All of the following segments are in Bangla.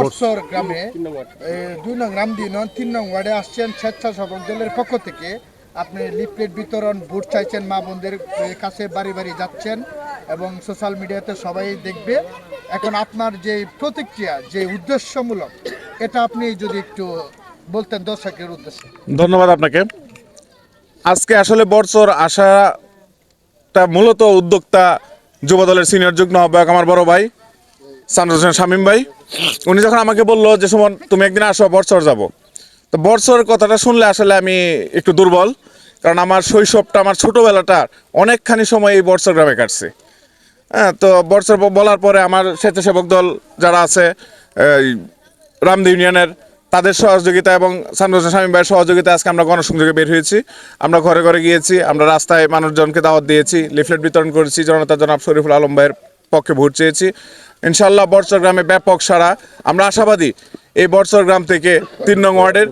বর্ষর গ্রামে 2 নং রামদি ইউনিয়ন 3 নং ওয়ার্ডে আসছেন স্বেচ্ছাসেবক দলের পক্ষ থেকে। আপনি লিফলেট বিতরণ, ভোট চাইছেন, মা বোনদের কাছে বাড়ি বাড়ি যাচ্ছেন এবং সোশ্যাল মিডিয়াতে সবাই দেখবে। এখন আপনার যে প্রতিক্রিয়া, যে উদ্দেশ্যমূলক, এটা আপনি যদি একটু বলতেন দর্শকের উদ্দেশ্যে। ধন্যবাদ আপনাকে। আজকে আসলে বর্ষর আশাটা মূলত উদ্যোক্তা যুবদলের সিনিয়র যুগ্ম আহ্বায়ক আমার বড় ভাই সানরুল হোসেন শামীম ভাই। উনি যখন আমাকে বললো যে সুমন তুমি একদিন আসো বর্ষর যাব, তো বর্ষর কথাটা শুনলে আসলে আমি একটু দুর্বল, কারণ আমার শৈশবটা, আমার ছোটোবেলাটা অনেকখানি সময় এই বর্ষর গ্রামে কাটছে। হ্যাঁ, তো বর্ষর বলার পরে আমার স্বেচ্ছাসেবক দল যারা আছে রামদি ইউনিয়নের, তাদের সহযোগিতা এবং সানরুল হোসেন শামীম ভাইয়ের সহযোগিতা আজকে আমরা গণসংযোগে বের হয়েছি। আমরা ঘরে ঘরে গিয়েছি, আমরা রাস্তায় মানুষজনকে দাওয়াত দিয়েছি, লিফলেট বিতরণ করেছি, জনতা জনাব শরীফুল আলম ভাইয়ের পক্ষে ভোট চেয়েছি। ইনশাল্লাহ বর্ষর গ্রামে ব্যাপক সাড়া। আমরা আশাবাদী এই বর্ষর গ্রাম থেকে 3 নং ওয়ার্ডের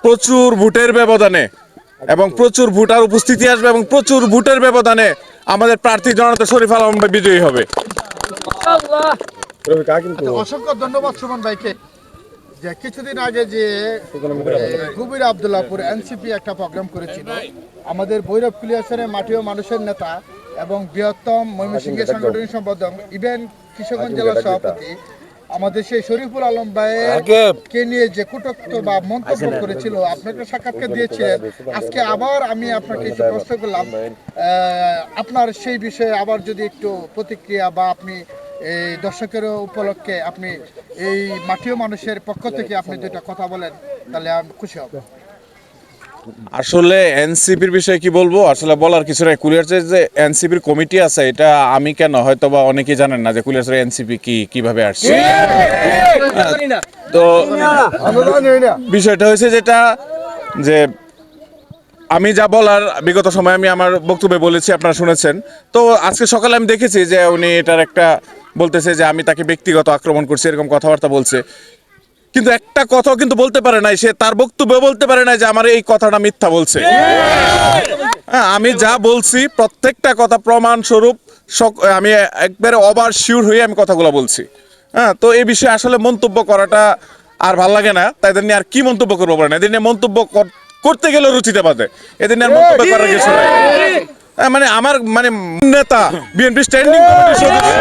প্রচুর ভোটের ব্যবধানে এবং প্রচুর ভোটার উপস্থিতি আসবে এবং প্রচুর ভোটের ব্যবধানে আমাদের প্রার্থী জনতা শরীফ আলম ভাই বিজয়ী হবে। অসংখ্য ধন্যবাদ সুমন ভাইকে। যে কিছুদিন আগে যে গুবির আব্দুল্লাহপুর এনসিপি একটা প্রোগ্রাম করেছিল, আমাদের ভৈরব ক্লিয়াসের মাটিও মানুষের নেতা এবং বৃহত্তম ময়মনসিংহের সাংগঠনিক সম্পাদক, ইভেন কিশোরগঞ্জ জেলার সভাপতি আমাদের সেই শরীফুল আলম ভাইকে নিয়ে যে কটূক্ত বা মন্তব্য করেছিল, আপনাকে সাক্ষাৎকার দিয়েছিলেন। আজকে আবার আমি আপনাকে একটু প্রশ্ন করলাম, আপনার সেই বিষয়ে আবার যদি একটু প্রতিক্রিয়া বা আপনি এই দর্শকের উপলক্ষে আপনি এই মাটিও মানুষের পক্ষ থেকে আপনি যেটা কথা বলেন, তাহলে আমি খুশি হব। আসলে এনসিপির বিষয়ে কি বলবো, আসলে বলার কিছু নাই। কুলিয়ারচরের যে এনসিপির কমিটি আছে, এটা আমি কেন, হয়তো বা অনেকেই জানেন না যে কুলিয়ারচরের এনসিপি কিভাবে আসছে। তো বিষয়টা হয়েছে যেটা, যে আমি যা বলার বিগত সময় আমি আমার বক্তব্যে বলেছি, আপনারা শুনেছেন। তো আজকে সকালে আমি দেখেছি যে উনি এটার একটা বলতেছে যে আমি তাকে ব্যক্তিগত আক্রমণ করছি, এরকম কথাবার্তা বলছে। কিন্তু একটা কথাও কিন্তু বলতে পারে নাই, সে তার বক্তব্য বলতে পারে নাই যে আমার এই কথাটা মিথ্যা বলছে। হ্যাঁ, আমি যা বলছি প্রত্যেকটা কথা প্রমাণ স্বরূপ আমি একবারে ওভার শিওর হয়ে আমি কথাগুলো বলছি। হ্যাঁ, তো এই বিষয়ে আসলে মন্তব্য করাটা আর ভাল লাগে না। তাই এদের নিয়ে আর কি মন্তব্য করবো বলেন, এদের নিয়ে মন্তব্য করতে গেলে রুচিতে বাদে, এদের নিয়ে মন্তব্য করার কিছু নাই। মানে আমার নেতা বিএনপি স্ট্যান্ডিং কমিটির সদস্য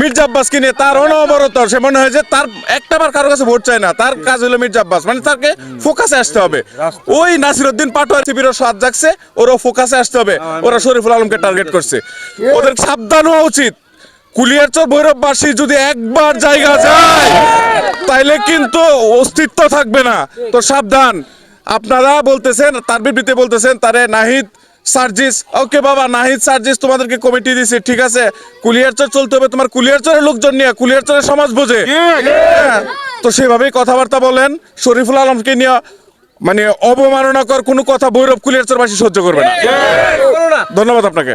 মির্জা আব্বাসকে নিয়ে তার অনবরত, সে মনে হয় যে তার একটাবার কারোর কাছে ভোট চায় না, তার কাজ হলো মির্জা আব্বাস, মানে তাকে ফোকাসে আসতে হবে। ওই নাসিরউদ্দিন পাটোয়ারি শিবিরও সাথ জাগছে, ওরা ফোকাসে আসতে হবে, ওরা শরীফুল আলমকে টার্গেট করছে। ওদের সাবধান হওয়া উচিত। কুলিয়ারচর ভৈরববাসী যদি একবার জায়গা যায় তাইলে কিন্তু অস্তিত্ব থাকবে না। তো সাবধান। আপনারা বলতেছেন, তার বিবৃতি বলতেছেন তারে নাহিদ সার্জিস, ওকে বাবা, নাহিদ সার্জিস তোমাদেরকে কমিটি দিছে, ঠিক আছে, কুলিয়ারচর চলতে হবে তোমার কুলিয়ারচরের লোকজন নিয়ে, কুলিয়ারচরের সমাজ বোঝে। তো সেভাবেই কথাবার্তা বলেন। শরীফুল আলমকে নিয়ে অবমাননাকর কোনো কথা ভৈরব কুলিয়ারচরবাসী সহ্য করবে না। ধন্যবাদ আপনাকে।